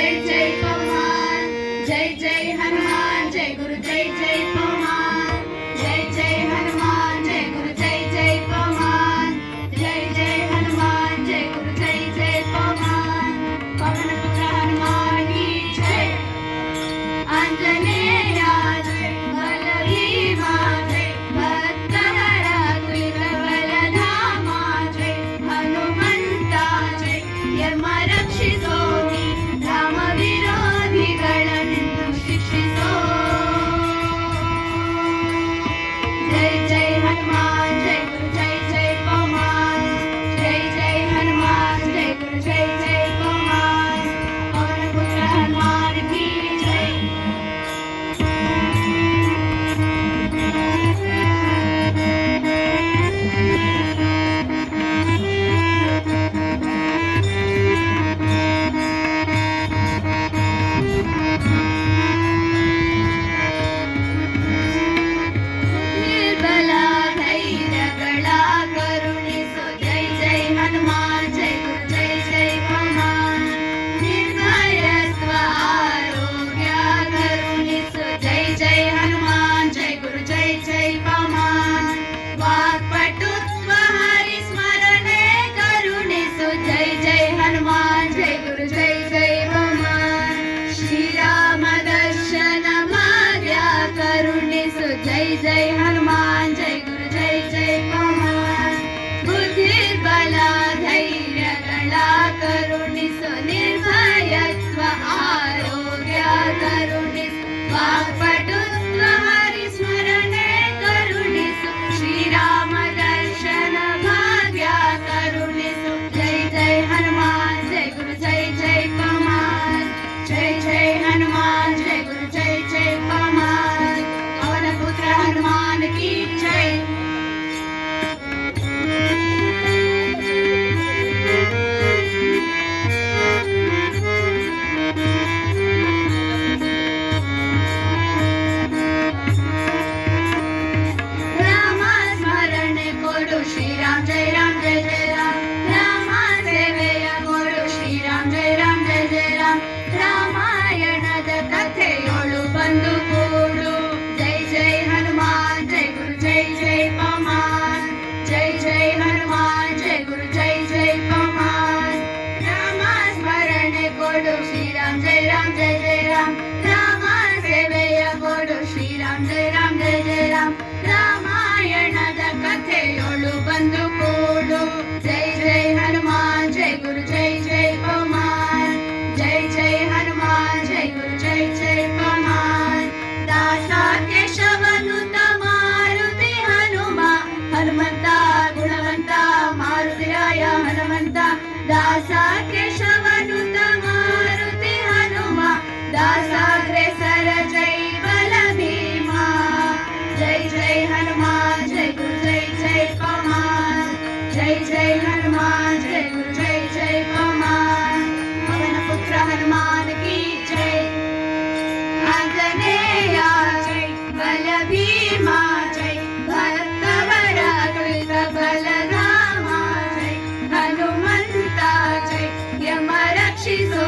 जय जय पवन, जय जय हनुमान, जय गुरु जय जय पवन, जय जय हनुमान, जय गुरु जय जय पवन, जय जय हनुमान, जय गुरु जय जय पवन, पवन पुत्र हनुमान की जय। आंजनेया जय, बल भीमा जय, भक्तहरा द्विज बलधामा जय, हनुमंता जय, यम रक्षिसो ರಾಮ ವಿರೋಧಿಗಳನ್ನು ಶಿಕ್ಷಿಸೋ। ಜೈ ಜೈ ಹನುಮಾನ್, ಜೈ ಗುರು ಜೈ ಜೈ ಪವನ್, ಜೈ ಜೈ ಹನುಮಾನ್, ಜೈ ಗುರು ಜೈ ಜೈ ಪವನ್, ಪವನ ಪುತ್ರ ಹನುಮಾನ್ ಕಿ ಜೈ। ನಿರ್ಬಲ ಧೈರ್ಯಗಳ ಕರುಣಿಸು, ಜೈ ಜೈ ಹನುಮಾನ್, ಜೈ ಗುರು ಜೈ ಜೈ ಪವನ್, ನಿರ್ಭಯತ್ವ ಆರೋಗ್ಯ ಕರುಣಿಸು, ಜೈ ಜೈ ಹನುಮಾನ್, ಜೈ ಗುರು ಜೈ ಜೈ ಪವನ್, ವಾಕ್ಪಟುತ್ವ ಹರಿಸ್ಮರಣೆ ಕರುಣಿಸು, ಜೈ ಜೈ ಹನುಮಾನ್, ಜೈ ಗುರು ಜೈ ಜೈ ಪವನ್, ಶ್ರೀರಾಮ ದರ್ಶನ ಭಾಗ್ಯ ಕರುಣಿಸು, ಜೈ ಜೈ ಹನುಮಾನ್, ಜೈ ಗುರು ಜೈ ಜೈ ಪವನ್, ಬುದ್ಧಿರ್ಬಲ ಧೈರ್ಯಗಳ ಕರುಣಿಸು, ನಿರ್ಭಯತ್ವ ಆರೋಗ್ಯ ಕರುಣಿಸು, ವಾಕ್ಪಟುತ್ವ ಹರಿಸ್ಮರಣೆ ಕರುಣಿಸು, ಶ್ರೀರಾಮ ದರ್ಶನ ಭಾಗ್ಯ ಕರುಣಿಸು, ಜೈ ಜೈ ಹನುಮಾನ್, ಜೈ ಗುರು ಜೈ ಜೈ ಪವನ್, ಜೈ ಜೈ ಹನುಮಾನ್, ಜೈ ಗುರು ಜೈ ಜೈ ಪವನ್, ಪವನ ಪುತ್ರ ಹನುಮಾನ್ ಕಿ ಜೈ। ರಾಮ ಸ್ಮರಣೆ ಕೊಡು ಶ್ರೀರಾಮ್, ಜೈ ರಾಮ್ ಜಯ ಜಯ ರಾಮ್, ರಾಮ ಸೇವೆಯ ಕೊಡು ಶ್ರೀರಾಮ್, ಜೈ ರಾಮ್ ಜಯ ಜಯ ರಾಮ್, ರಾಮಾಯಣದ ಕಥೆಯೊಳು ಬಂದು ಕೂಡು, ಜೈ ಜೈ ಹನುಮಾನ್, ಜೈ ಗುರು ಜೈ ಜೈ ಪವನ್, ಜೈ ಜೈ ಹನುಮಾನ್, ಜೈ ಗುರು ಜೈ ಜೈ ಪವನ್, ರಾಮ ಸ್ಮರಣೆ ಕೊಡು ಶ್ರೀರಾಮ್, ಜೈ ರಾಮ್ ಜಯ ಜಯ ರಾಮ್, ರಾಮ ಸೇವೆಯ ಕೊಡು ಶ್ರೀರಾಮ್, ಜೈ ರಾಮ್ ಜಯ ಜಯ ರಾಮ್, ರಾಮಾಯಣದ ಕಥೆಯೊಳು ಬಂದು ಕೂಡು, ಜೈ ಜೈ ಹನುಮಾನ್, ಜೈ ಗುರು ಜೈ ಜೈ ಪವನ್, ಜೈ ಜೈ ಹನುಮಾನ್, ಜೈ ಗುರು ಜೈ ಜೈ ಪವನ್, ದಾಸ ಕೇಶವನುತ ಮಾರುತಿ ಹನುಮ, ಹನುಮಂತ ಗುಣವಂತ ಮಾರುತಿರಾಯ ಹನುಮಂತ, ದಾಸ ಕೇಶವನುತ ಮಾರುತಿ ಹನುಮ, ದಾಸಾಗ್ರೇಸರ ಜೈ ಬಲ ಭೀಮ, ಜೈ ಜೈ ಹನುಮಾನ್, ಜೈ ಗುರು ಜೈ ಜೈ ಪವನ್, ಜೈ ಜೈ ಹನುಮಾನ್, ಜೈ ಗುರು ಜೈ ಜೈ ಪವನ್, ಪವನ ಪುತ್ರ ಹನುಮಾನ್ ಕಿ ಜೈ। ಆಂಜನೇಯ ಜೈ, ಬಲ ಭೀಮ ಜೈ, ಭಕ್ತವರ ದುರಿತ ಬಲಧಾಮ ಜೈ, ಹನುಮಂತ ಜೈ, ಯಮ ರಕ್ಷಿಸೋ